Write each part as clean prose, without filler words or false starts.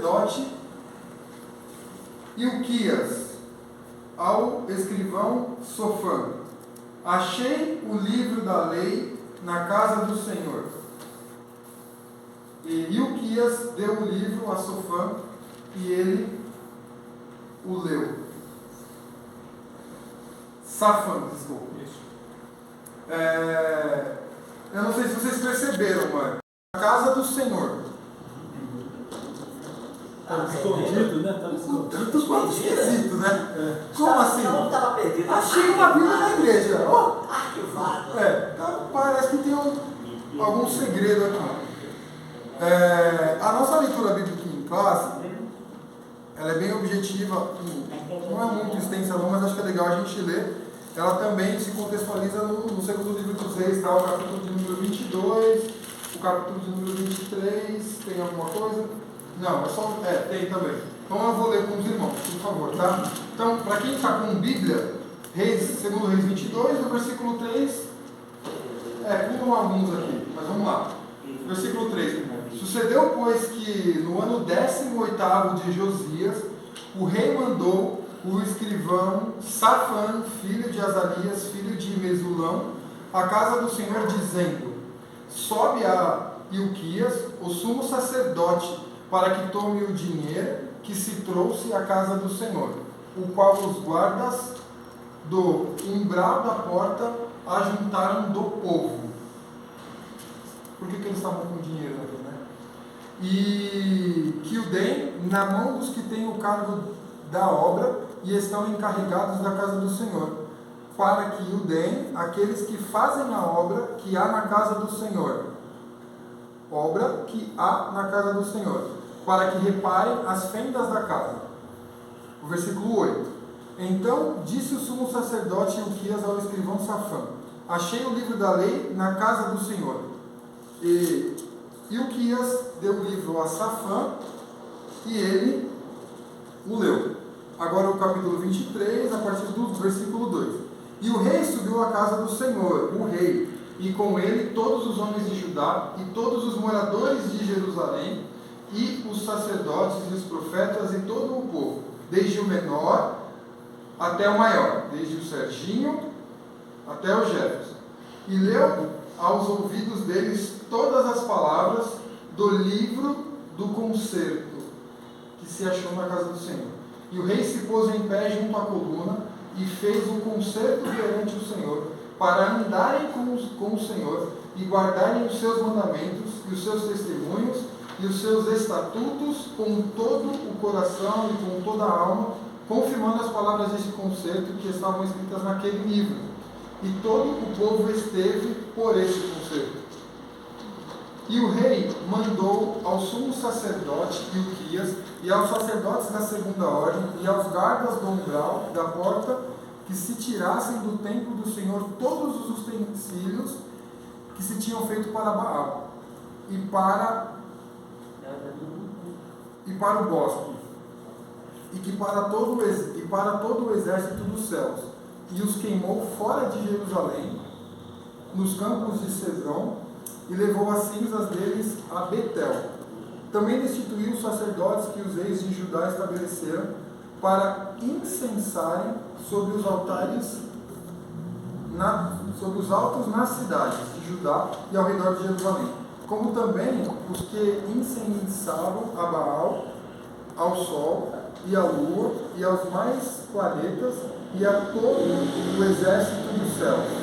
sacerdote Hilquias ao escrivão Sofã: achei o livro da lei na casa do Senhor. E Hilquias deu o livro a Sofã e ele o leu. Safã, desculpa. Eu não sei se vocês perceberam, mano. A casa do Senhor. Escondido, né? Estava escondido. Tudo esquisito, né? Como assim? Não estava perdido. Achei uma Bíblia na igreja. Oh. Arquivado. Então parece que tem algum segredo aqui. A nossa leitura bíblica em classe, ela é bem objetiva, não é muito extensa não, mas acho que é legal a gente ler. Ela também se contextualiza no segundo livro dos Reis, tá? O capítulo de número 22, o capítulo de número 23, tem alguma coisa? Não, é só... tem também. Então eu vou ler com os irmãos, por favor, tá? Então, para quem está com Bíblia, segundo Reis 22, no versículo 3, pulam alguns aqui, mas vamos lá. Versículo 3. Sucedeu, pois, que no ano 18º de Josias, o rei mandou o escrivão Safã, filho de Azarias, filho de Mesulão, à casa do Senhor, dizendo: sobe a Hilquias, o sumo sacerdote, para que tome o dinheiro que se trouxe à casa do Senhor, o qual os guardas do umbral da porta ajuntaram do povo. Por que eles estavam com dinheiro aqui, né? E que o deem na mão dos que têm o cargo da obra e estão encarregados da casa do Senhor, para que o deem aqueles que fazem a obra que há na casa do Senhor. Obra que há na casa do Senhor, para que reparem as fendas da casa. O versículo 8. Então disse o sumo sacerdote Hilquias ao escrivão Safã: achei o livro da lei na casa do Senhor. E Hilquias deu o livro a Safã e ele o leu. Agora o capítulo 23, a partir do versículo 2. E o rei subiu à casa do Senhor, o rei, e com ele todos os homens de Judá e todos os moradores de Jerusalém, e os sacerdotes e os profetas e todo o povo, desde o menor até o maior, desde o Serginho até o Jefferson. E leu aos ouvidos deles todas as palavras do livro do concerto que se achou na casa do Senhor. E o rei se pôs em pé junto à coluna e fez o concerto perante o Senhor, para andarem com o Senhor e guardarem os seus mandamentos e os seus testemunhos e os seus estatutos com todo o coração e com toda a alma, confirmando as palavras desse concerto que estavam escritas naquele livro. E todo o povo esteve por esse concerto. E o rei mandou ao sumo sacerdote Hilquias e aos sacerdotes da segunda ordem e aos guardas do umbral da porta que se tirassem do templo do Senhor todos os utensílios que se tinham feito para Baal e para o bosque e para todo o exército dos céus, e os queimou fora de Jerusalém, nos campos de Cedron, e levou as cinzas deles a Betel. Também destituiu os sacerdotes que os reis de Judá estabeleceram para incensarem sobre os altares, sobre os altos nas cidades de Judá e ao redor de Jerusalém, como também os que incensavam a Baal, ao sol e à lua e aos mais planetas e a todo o exército dos céus.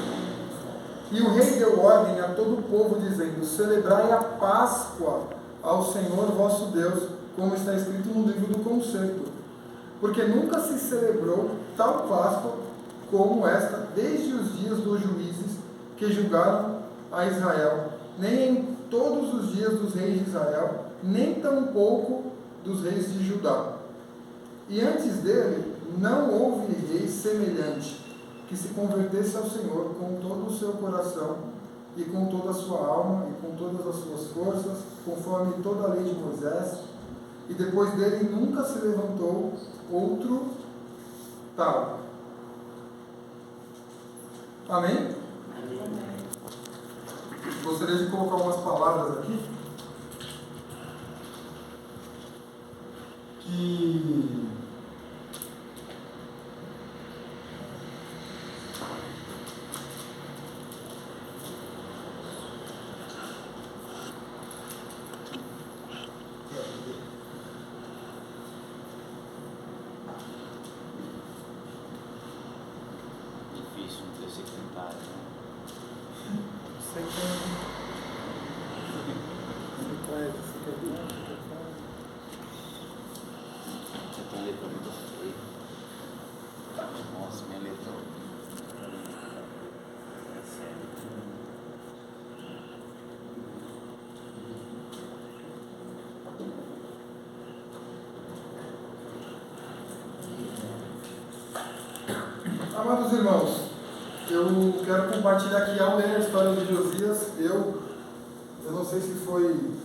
E o rei deu ordem a todo o povo, dizendo: celebrai a Páscoa ao Senhor vosso Deus, como está escrito no livro do concerto, porque nunca se celebrou tal Páscoa como esta desde os dias dos juízes que julgaram a Israel, nem em todos os dias dos reis de Israel, nem tampouco dos reis de Judá. E antes dele não houve rei semelhante que se convertesse ao Senhor com todo o seu coração e com toda a sua alma e com todas as suas forças, conforme toda a lei de Moisés, e depois dele nunca se levantou outro tal. Amém? Gostaria de colocar umas palavras aqui. que difícil não ter secretário, né? Essa letra é muito feia. Nossa, minha letra é sério. Amados irmãos, eu quero compartilhar aqui ao ler a história de Josias. Eu não sei se foi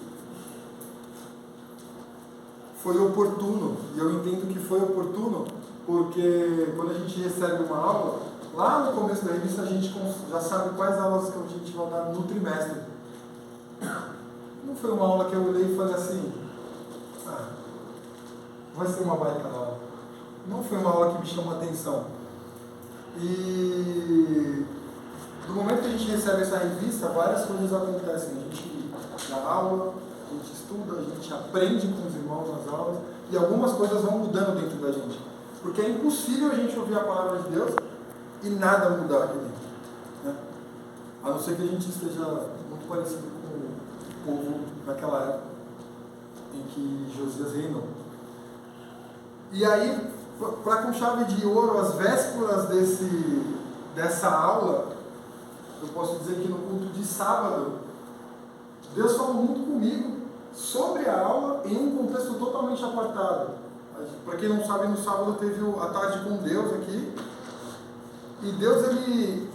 oportuno, e eu entendo que foi oportuno, porque quando a gente recebe uma aula, lá no começo da revista a gente já sabe quais aulas que a gente vai dar no trimestre. Não foi uma aula que eu olhei e falei assim, vai ser uma baita aula. Não foi uma aula que me chamou a atenção. E no momento que a gente recebe essa revista, várias coisas acontecem. A gente dá aula, a gente estuda, a gente aprende com os irmãos nas aulas, e algumas coisas vão mudando dentro da gente. Porque é impossível a gente ouvir a palavra de Deus e nada mudar aqui dentro, né? A não ser que a gente esteja muito parecido com o povo naquela época em que Josias reinou. E aí, para com chave de ouro, as vésperas dessa aula, eu posso dizer que no culto de sábado, Deus falou muito comigo sobre a aula em um contexto totalmente apartado. Para quem não sabe, no sábado teve a tarde com Deus aqui, e Deus ele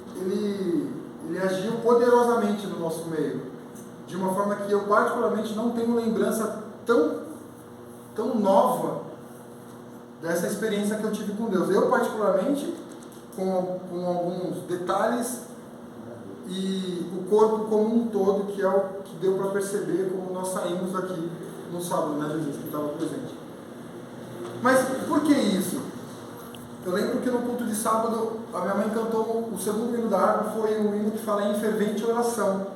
agiu poderosamente no nosso meio, de uma forma que eu particularmente não tenho lembrança tão nova dessa experiência que eu tive com Deus. Eu particularmente, com alguns detalhes, e o corpo como um todo, que é o que deu para perceber como nós saímos daqui no sábado, né, Jesus, que estava presente. Mas por que isso? Eu lembro que no culto de sábado, a minha mãe cantou, o segundo hino da harpa foi um hino que fala em fervente oração.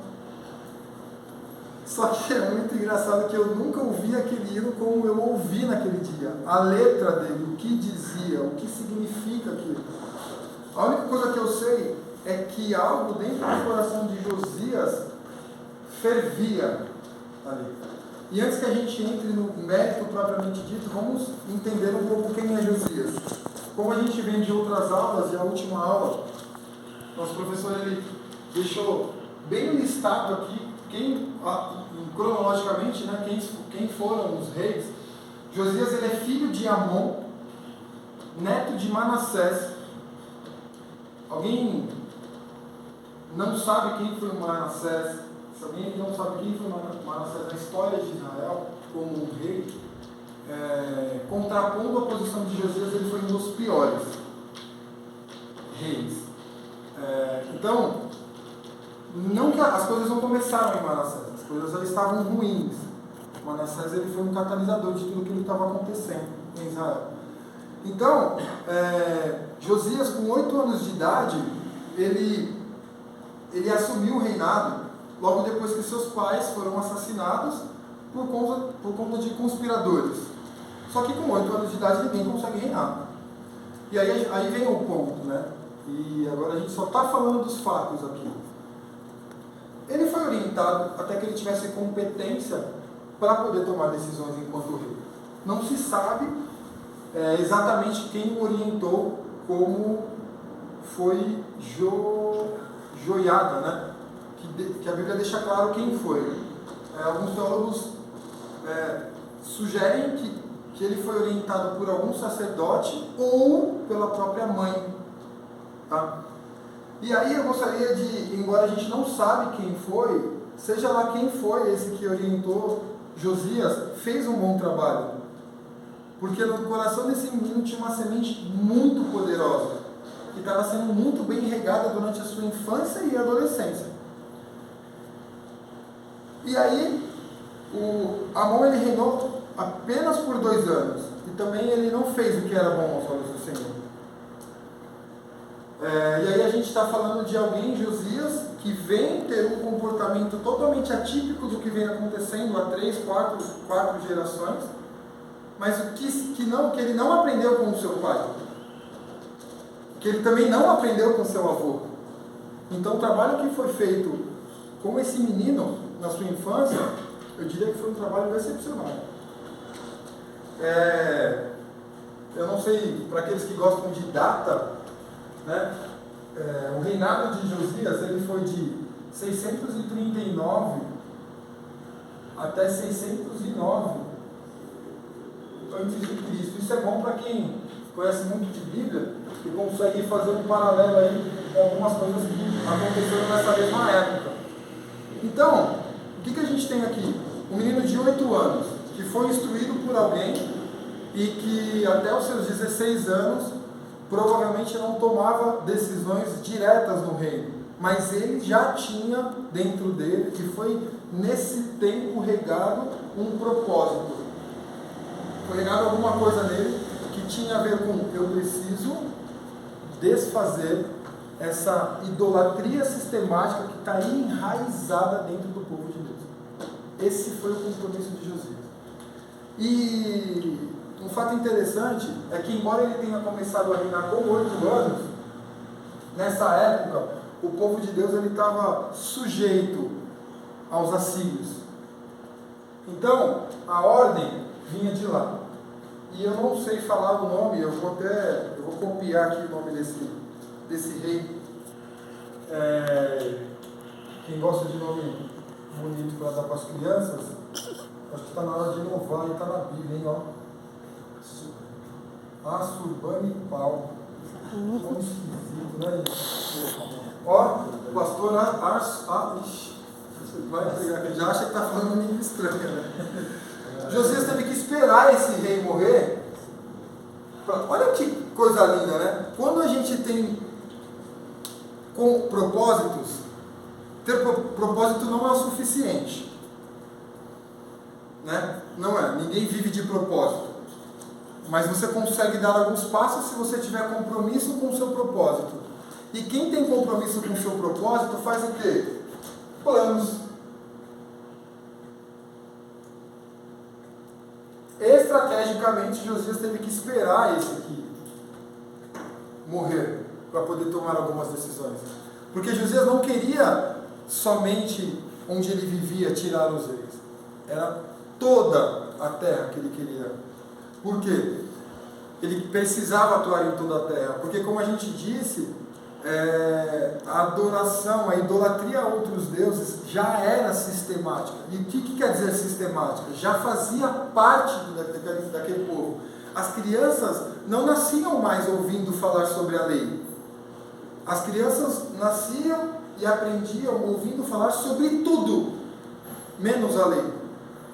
Só que é muito engraçado que eu nunca ouvi aquele hino como eu ouvi naquele dia. A letra dele, o que dizia, o que significa aquilo. A única coisa que eu sei é que algo dentro do coração de Josias fervia ali. E antes que a gente entre no mérito propriamente dito, vamos entender um pouco quem é Josias. Como a gente vem de outras aulas, e a última aula, nosso professor ele deixou bem listado aqui cronologicamente, né, quem foram os reis. Josias ele é filho de Amon, neto de Manassés. Alguém não sabe quem foi Manassés? Se alguém não sabe quem foi Manassés na história de Israel como um rei, contrapondo a posição de Josias, ele foi um dos piores reis. Então, não que as coisas não começaram em Manassés, as coisas já estavam ruins. Manassés ele foi um catalisador de tudo que estava acontecendo em Israel. Então, Josias, com 8 anos de idade, ele assumiu o reinado logo depois que seus pais foram assassinados por conta de conspiradores. Só que com 8 anos de idade ninguém consegue reinar. E aí vem o ponto, né? E agora a gente só está falando dos fatos aqui. Ele foi orientado até que ele tivesse competência para poder tomar decisões enquanto rei. Não se sabe exatamente quem o orientou, como foi Joiada, né? Que a Bíblia deixa claro quem foi. Alguns teólogos sugerem que ele foi orientado por algum sacerdote ou pela própria mãe. Tá? E aí eu gostaria de, embora a gente não sabe quem foi, seja lá quem foi esse que orientou Josias, fez um bom trabalho. Porque no coração desse menino tinha uma semente muito poderosa, que estava sendo muito bem regada durante a sua infância e adolescência. E aí, Amon ele reinou apenas por 2 anos. E também ele não fez o que era bom aos olhos do Senhor. E aí a gente está falando de alguém, Josias, que vem ter um comportamento totalmente atípico do que vem acontecendo há 3, 4 gerações, mas que ele não aprendeu com o seu pai, que ele também não aprendeu com seu avô. Então o trabalho que foi feito com esse menino na sua infância, eu diria que foi um trabalho excepcional. Eu não sei, para aqueles que gostam de data, né? O reinado de Josias ele foi de 639 até 609 antes de Cristo. Isso é bom para quem conhece muito de Bíblia e consegue fazer um paralelo aí com algumas coisas que aconteceram nessa mesma época. Então, o que a gente tem aqui? Um menino de 8 anos que foi instruído por alguém e que até os seus 16 anos provavelmente não tomava decisões diretas no reino, mas ele já tinha dentro dele, e foi nesse tempo regado um propósito. Foi regado alguma coisa nele que tinha a ver com: eu preciso desfazer essa idolatria sistemática que está enraizada dentro do povo de Deus. Esse foi o compromisso de Josias. E um fato interessante é que, embora ele tenha começado a reinar com 8 anos, nessa época, o povo de Deus estava sujeito aos assírios. Então, a ordem vinha de lá. E eu não sei falar o nome, eu vou copiar aqui o nome desse rei. Quem gosta de nome bonito para dar para as crianças, acho que está na hora de inovar, e está na Bíblia, hein, ó. Assurbanipal. Nome esquisito, né? Ó, o pastor vai pegar aqui, já acha que está falando um língua estranha, né? Josias teve que esperar esse rei morrer. Olha que coisa linda, né? Quando a gente tem com propósitos, ter propósito não é o suficiente, né? Não é, ninguém vive de propósito. Mas você consegue dar alguns passos se você tiver compromisso com o seu propósito. E quem tem compromisso com o seu propósito faz o quê? Planos. Estrategicamente, Josias teve que esperar esse aqui morrer para poder tomar algumas decisões. Porque Josias não queria somente onde ele vivia tirar os reis. Era toda a terra que ele queria. Por quê? Ele precisava atuar em toda a terra. Porque, como a gente disse, a adoração, a idolatria a outros deuses já era sistemática. E o que quer dizer sistemática? Já fazia parte daquele povo. As crianças não nasciam mais ouvindo falar sobre a lei. As crianças nasciam e aprendiam ouvindo falar sobre tudo, menos a lei.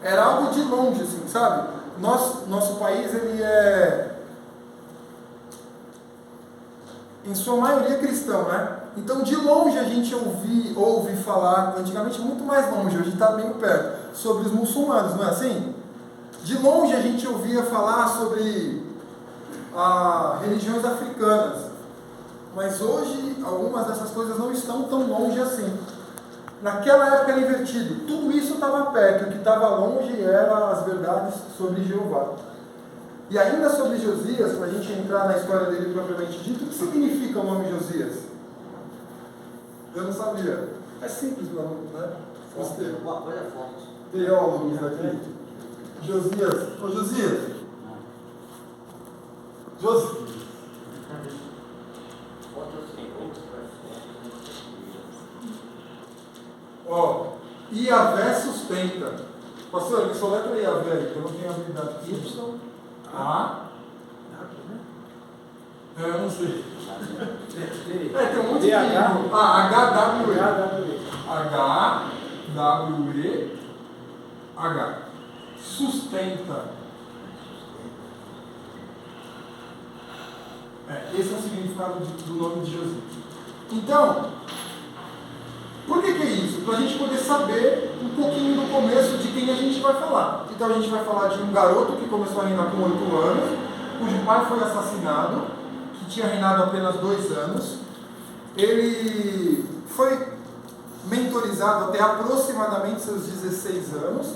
Era algo de longe, assim, sabe? Nosso país, ele é, em sua maioria, cristão, né? Então, de longe a gente ouve falar, antigamente muito mais longe, hoje está bem perto, sobre os muçulmanos, não é assim? De longe a gente ouvia falar sobre religiões africanas, mas hoje algumas dessas coisas não estão tão longe assim. Naquela época era invertido, tudo isso estava perto, o que estava longe eram as verdades sobre Jeová. E ainda sobre Josias, para a gente entrar na história dele propriamente dito, o que significa o nome Josias? Eu não sabia. É simples, né? Uma coisa forte. Teólogos aqui. Josias. Ô Josias. Josias. Ó, Iavé sustenta. Pastor, me soletra Iavé, que eu não tenho habilidade aqui. Eu não sei. Tem um monte de HWE. HWE. Sustenta. Esse é o significado do nome de Josias. Então, por que é isso? Para a gente poder saber um pouquinho do começo de quem a gente vai falar. Então a gente vai falar de um garoto que começou a reinar com 8 anos, cujo pai foi assassinado, que tinha reinado apenas 2 anos. Ele foi mentorizado até aproximadamente seus 16 anos,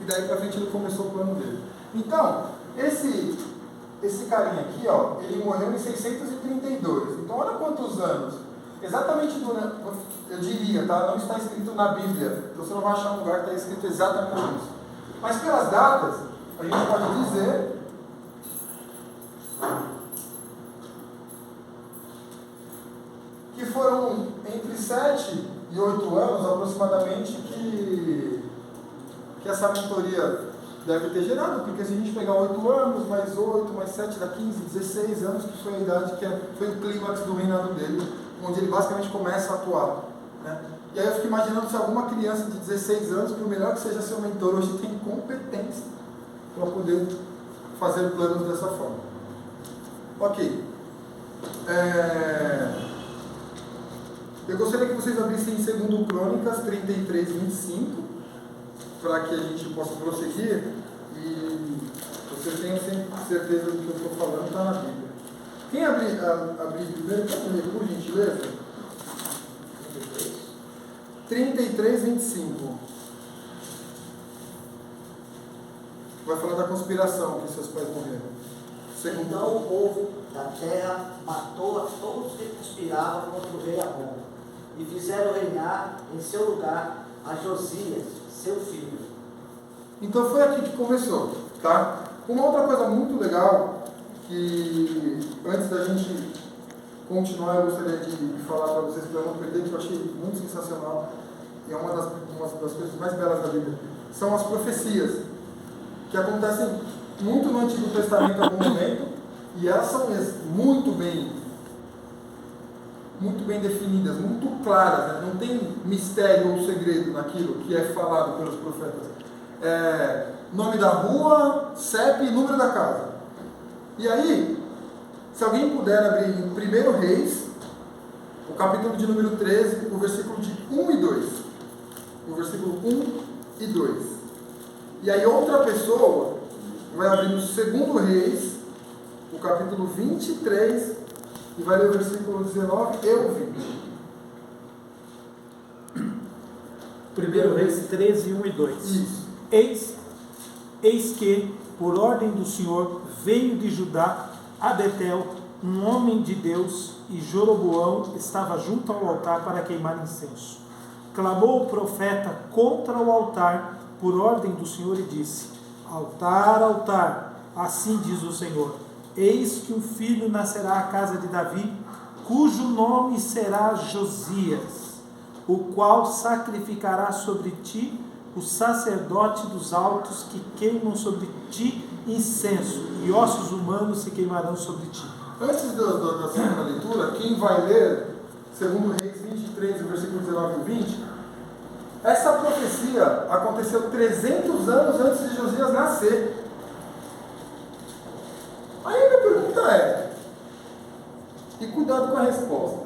e daí pra frente ele começou o plano dele. Então, esse carinha aqui, ó, ele morreu em 632. Então olha quantos anos. Exatamente durante, eu diria, tá? Não está escrito na Bíblia. Você não vai achar um lugar que está escrito exatamente isso. Mas pelas datas, a gente pode dizer que foram entre 7 e 8 anos aproximadamente que essa mentoria deve ter gerado, porque se a gente pegar 8 anos, mais 8, mais 7, dá 15, 16 anos, que foi a idade foi o clímax do reinado dele, onde ele basicamente começa a atuar. Né? E aí eu fico imaginando se alguma criança de 16 anos, por melhor que seja seu mentor, hoje tem competência para poder fazer planos dessa forma. Ok. Eu gostaria que vocês abrissem em 2 Crônicas 33, 25, para que a gente possa prosseguir e vocês tenham certeza do que eu estou falando, está na Bíblia. Quem abrir primeiro, pode ler, por gentileza? 33, 25. Vai falar da conspiração que seus pais morreram. Então o povo da terra matou a todos que conspiravam contra o rei Amon, e fizeram reinar em seu lugar a Josias, seu filho. Então foi aqui que começou, tá? Uma outra coisa muito legal, que antes da gente continuar, eu gostaria de falar para vocês, para não perder, que eu achei muito sensacional, e é uma das coisas mais belas da Bíblia, são as profecias, que acontecem muito no Antigo Testamento em algum momento, e elas são muito bem definidas, muito claras, né? Não tem mistério ou segredo naquilo que é falado pelos profetas. Nome da rua, CEP e número da casa. E aí, se alguém puder abrir em 1 Reis, o capítulo de número 13, o versículo de 1 e 2. O versículo 1 e 2. E aí outra pessoa vai abrir no 2 Reis, o capítulo 23, e vai ler o versículo 19 e o 20. 1 Reis 13, 1 e 2. Isso. Eis que, por ordem do Senhor, veio de Judá a Betel um homem de Deus, e Jeroboão estava junto ao altar para queimar incenso. Clamou o profeta contra o altar por ordem do Senhor e disse: Altar, altar, assim diz o Senhor, eis que um filho nascerá à casa de Davi, cujo nome será Josias, o qual sacrificará sobre ti o sacerdote dos altos que queimam sobre ti incenso, e ossos humanos se queimarão sobre ti. Antes da segunda leitura, quem vai ler 2 Reis 23, versículo 19 e 20, essa profecia aconteceu 300 anos antes de Josias nascer. Aí a minha pergunta é, e cuidado com a resposta,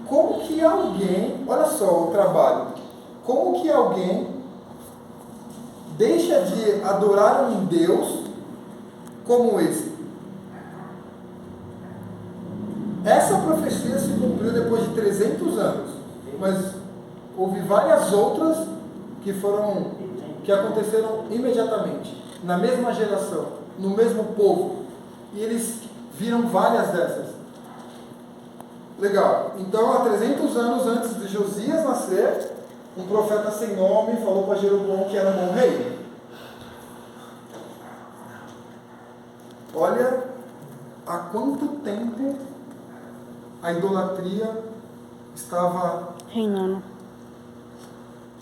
como que alguém, olha só o trabalho, como que alguém deixa de adorar um Deus como esse? Essa profecia se cumpriu depois de 300 anos, mas houve várias outras que aconteceram imediatamente, na mesma geração, no mesmo povo, e eles viram várias dessas. Legal, então há 300 anos antes de Josias nascer, um profeta sem nome falou para Jeroboão que era um bom rei. Olha há quanto tempo a idolatria estava reinando,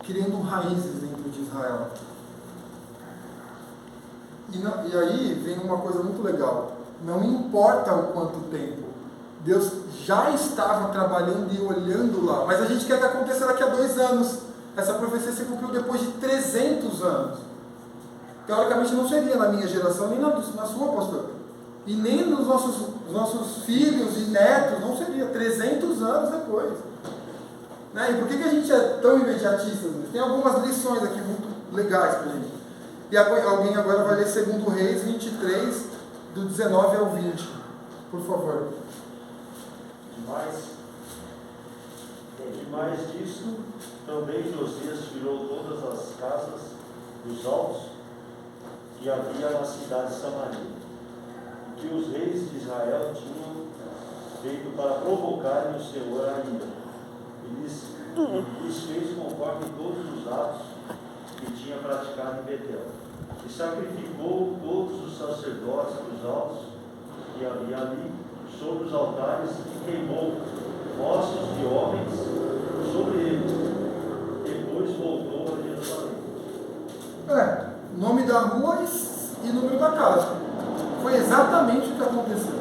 criando raízes dentro de Israel. E aí vem uma coisa muito legal. Não importa o quanto tempo, Deus já estava trabalhando e olhando lá, mas a gente quer que aconteça daqui a 2 anos. Essa profecia se cumpriu depois de 300 anos. Teoricamente não seria na minha geração, nem na sua, pastor. E nem nos nossos filhos e netos, não seria 300 anos depois. Né? E por que a gente é tão imediatista? Tem algumas lições aqui muito legais para a gente. E alguém agora vai ler 2 Reis 23, do 19 ao 20. Por favor. Demais disso, também Josias tirou todas as casas dos altos que havia na cidade de Samaria, que os reis de Israel tinham feito para provocarem o Senhor a ira. E lhes fez conforme todos os atos que tinha praticado em Betel. E sacrificou todos os sacerdotes dos altos que havia ali sobre os altares e queimou ossos de homens sobre eles. Depois voltou a Jerusalém. Nome da rua e número da casa. Foi exatamente o que aconteceu.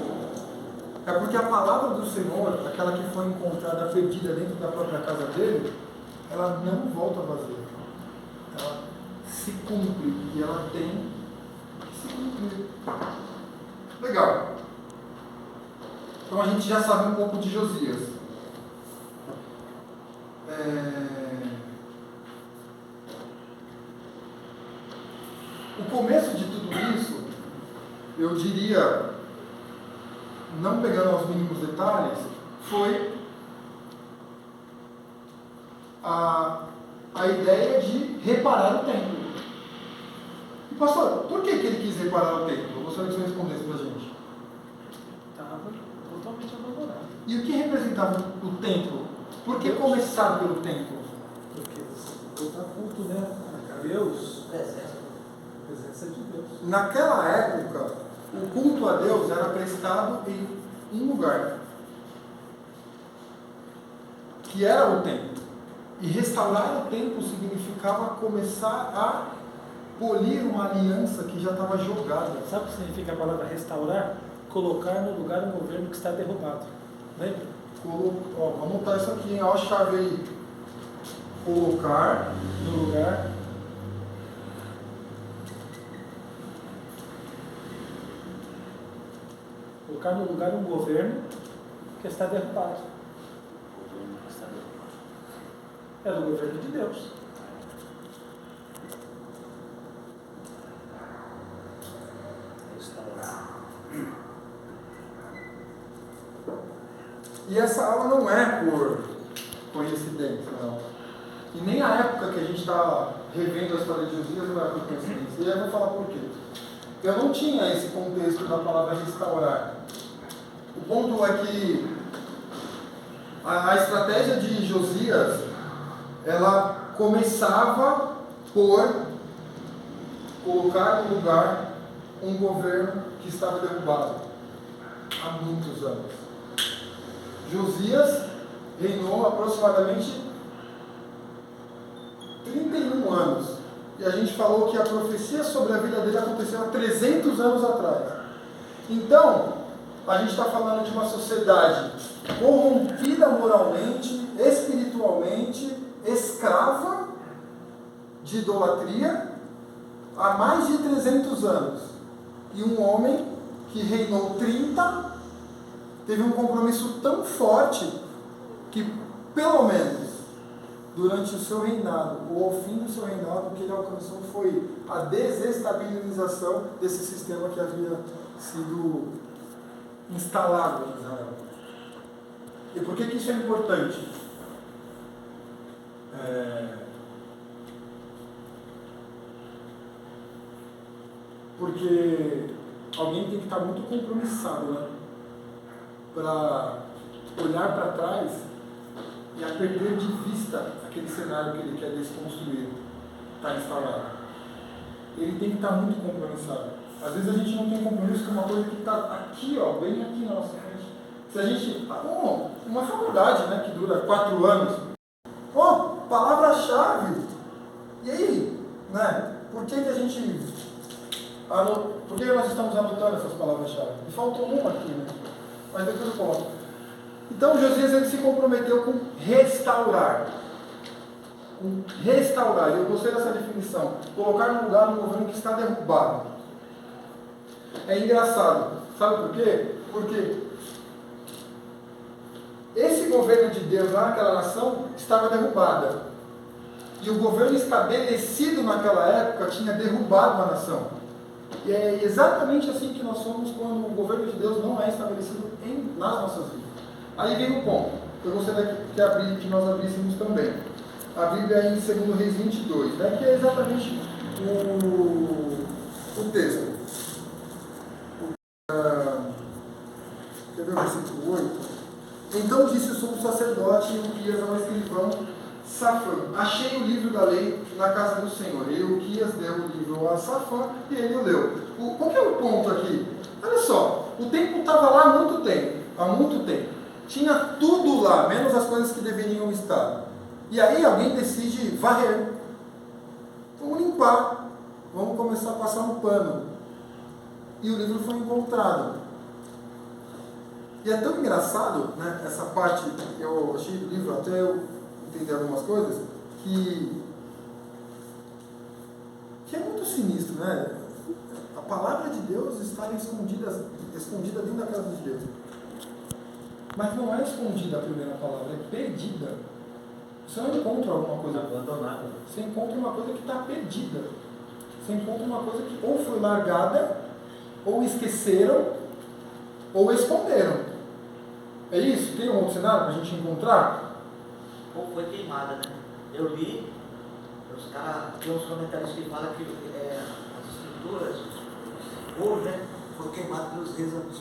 É porque a palavra do Senhor, aquela que foi encontrada perdida dentro da própria casa dele, ela não volta vazia. Ela se cumpre e ela tem que se cumprir. Legal. Então a gente já sabe um pouco de Josias. O começo de tudo isso, eu diria, não pegando aos mínimos detalhes, foi a ideia de reparar o templo. E pastor, por que ele quis reparar o templo? Eu gostaria que você respondesse para a gente. Estava totalmente abandonado. E o que representava o templo? Por que começar pelo templo? Porque voltar culto, né? A Deus, a presença de Deus. Naquela época, o culto a Deus era prestado em um lugar, que era o templo. E restaurar o templo significava começar a polir uma aliança que já estava jogada. Sabe o que significa a palavra restaurar? Colocar no lugar um governo que está derrubado. Lembra? Vamos anotar isso aqui, olha a chave aí. Colocar No lugar. Colocar no lugar um governo que está derrubado. É do governo de Deus. E essa aula não é por coincidência, não. E nem a época que a gente está revendo a história de Josias não é por coincidência. E eu vou falar por quê. Eu não tinha esse contexto da palavra restaurar. O ponto é que a estratégia de Josias, ela começava por colocar no lugar um governo que estava derrubado há muitos anos. Josias reinou aproximadamente 31 anos. E a gente falou que a profecia sobre a vida dele aconteceu há 300 anos atrás. Então, a gente está falando de uma sociedade corrompida moralmente, espiritualmente, escrava de idolatria, há mais de 300 anos. E um homem que reinou 30, teve um compromisso tão forte que, pelo menos, durante o seu reinado, ou ao fim do seu reinado, o que ele alcançou foi a desestabilização desse sistema que havia sido instalado em Israel. E por que isso é importante? Porque alguém tem que estar muito compromissado, né? Para olhar para trás e a perder de vista aquele cenário que ele quer desconstruir, está instalado. Ele tem que estar muito compromissado. Às vezes a gente não tem compromisso com uma coisa que está aqui, ó, bem aqui na nossa frente. Se a gente... uma faculdade, né, que dura 4 anos. Palavra-chave. E aí? Né? Por que a gente... Por que nós estamos anotando essas palavras-chave? E faltou uma aqui, né? Mas depois eu coloco. Então Josias ele se comprometeu com restaurar. Com restaurar. Eu gostei dessa definição. Colocar no lugar um governo que está derrubado. É engraçado. Sabe por quê? Porque esse governo de Deus lá naquela nação estava derrubada. E o governo estabelecido naquela época tinha derrubado a nação. E é exatamente assim que nós somos quando o governo de Deus não é estabelecido nas nossas vidas. Aí vem o ponto. Eu gostaria que nós abríssemos também. A Bíblia é em 2 Reis 22, né, que é exatamente o texto. Quer ver o versículo 8? Então disse o sumo sacerdote Ilquias ao escrivão Safã: achei o livro da lei na casa do Senhor. E Ilquias deu o livro a Safã e ele o leu. Qual que é o ponto aqui? Olha só, o templo estava lá há muito tempo. Tinha tudo lá, menos as coisas que deveriam estar. E aí alguém decide varrer. Vamos limpar. Vamos começar a passar um pano. E o livro foi encontrado. E é tão engraçado, né, essa parte, eu achei do livro, até eu entender algumas coisas, que é muito sinistro, né? A palavra de Deus está escondida dentro da casa de Deus. Mas não é escondida a primeira palavra, é perdida. Você não encontra alguma coisa abandonada. Você encontra uma coisa que está perdida. Você encontra uma coisa que ou foi largada, ou esqueceram, ou esconderam. É isso? Tem um outro cenário para a gente encontrar? Ou foi queimada, né? Eu li, os caras, tem uns comentários que falam que as escrituras, ou, né, foi queimado pelos reis antigos.